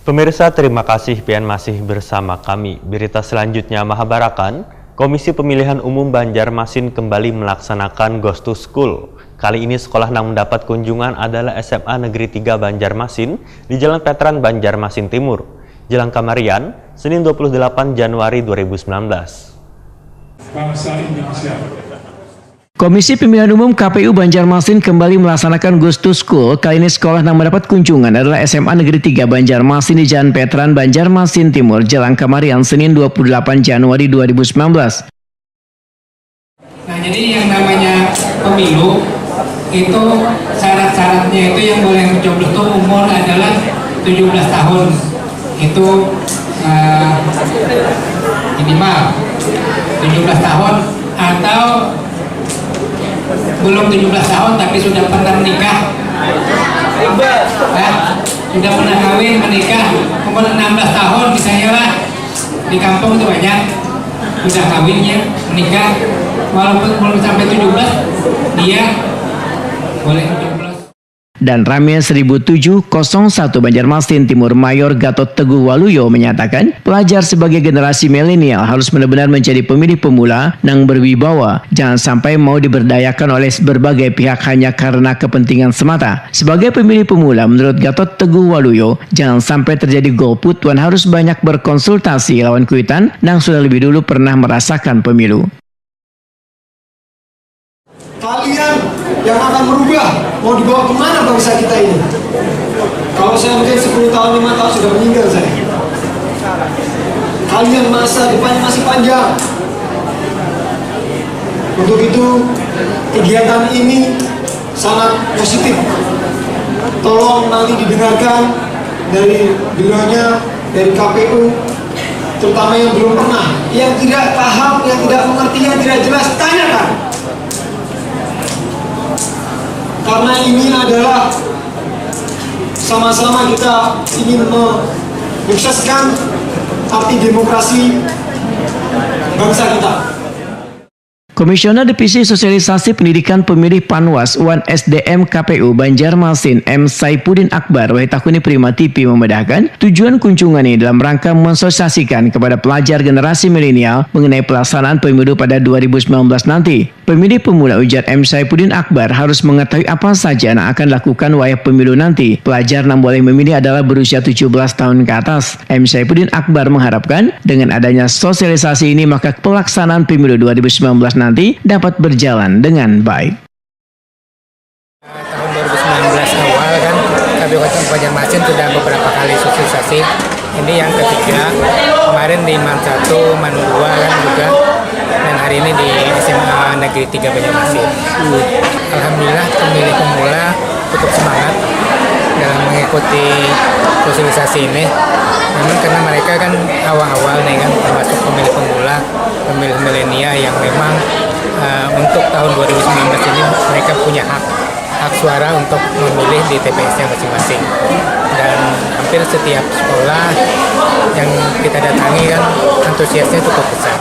Pemirsa, terima kasih pian masih bersama kami. Berita selanjutnya, Mahabarakan, Komisi Pemilihan Umum Banjarmasin kembali melaksanakan Ghost to School. Kali ini sekolah yang mendapat kunjungan adalah SMA Negeri 3 Banjarmasin di Jalan Veteran Banjarmasin Timur, Jalan Kamarian, Senin 28 Januari 2019. Bangsa Indonesia. Komisi Pemilihan Umum KPU Banjarmasin kembali melaksanakan Ghost to School. Kali ini sekolah yang mendapat kunjungan adalah SMA Negeri 3 Banjarmasin di Jalan Veteran Banjarmasin Timur, Jalan Kamarian, Senin 28 Januari 2019. Nah, jadi yang namanya pemilu itu syarat-syaratnya itu yang boleh mencoblos itu umur adalah 17 tahun. Itu minimal 17 tahun atau belum 17 tahun tapi sudah pernah menikah, sudah pernah kawin, menikah, umur 16 tahun misalnya lah, di kampung itu banyak, sudah kawinnya, menikah, walaupun belum sampai 17, dia boleh mencoblos. Dan Ramil 1701 Banjarmasin Timur Mayor Gatot Teguh Waluyo menyatakan pelajar sebagai generasi milenial harus benar-benar menjadi pemilih pemula yang berwibawa. Jangan sampai mau diberdayakan oleh berbagai pihak hanya karena kepentingan semata. Sebagai pemilih pemula, menurut Gatot Teguh Waluyo, jangan sampai terjadi golput dan harus banyak berkonsultasi lawan kuitan yang sudah lebih dulu pernah merasakan pemilu. Kalian yang akan merubah, mau dibawa kemana bangsa kita ini? Kalau saya mungkin 10 tahun, 5 tahun sudah meninggal saya. Kalian masa depannya masih panjang. Untuk itu, kegiatan ini sangat positif. Tolong nanti didengarkan dari beliaunya, dari KPU, terutama yang belum pernah, yang tidak paham, yang tidak mengerti, yang tidak jelas, tanyakan. Karena ini adalah sama-sama kita ingin menyukseskan arti demokrasi bangsa kita. Komisioner Divisi Sosialisasi Pendidikan Pemilih Panwas UAN SDM KPU Banjarmasin M. Saipudin Akbar Wahitahuni Prima TV membedakan tujuan kunjungan ini dalam rangka mensosialisasikan kepada pelajar generasi milenial mengenai pelaksanaan pemilu pada 2019 nanti. Pemilih pemula, ujar M. Saipudin Akbar, harus mengetahui apa saja yang akan dilakukan wayah pemilu nanti. Pelajar yang boleh memilih adalah berusia 17 tahun ke atas. M. Saipudin Akbar mengharapkan dengan adanya sosialisasi ini maka pelaksanaan pemilu 2019 nanti dapat berjalan dengan baik. Tahun 2019 awal kan KPU Kabupaten Banjarmasin sudah beberapa kali sosialisasi. Ini yang ketiga, kemarin di MAN 1, MAN 2 kan juga, dan hari ini di SMA Negeri 3 Banjarmasin. Alhamdulillah pemilih pemula cukup semangat dalam mengikuti sosialisasi ini. Memang karena mereka kan awal-awal nih kan, termasuk pemilih pemula, pemilih milenial yang memang untuk tahun 2019 ini mereka punya hak suara untuk memilih di TPS-nya masing-masing. Dan hampir setiap sekolah yang kita datangi kan antusiasnya cukup besar.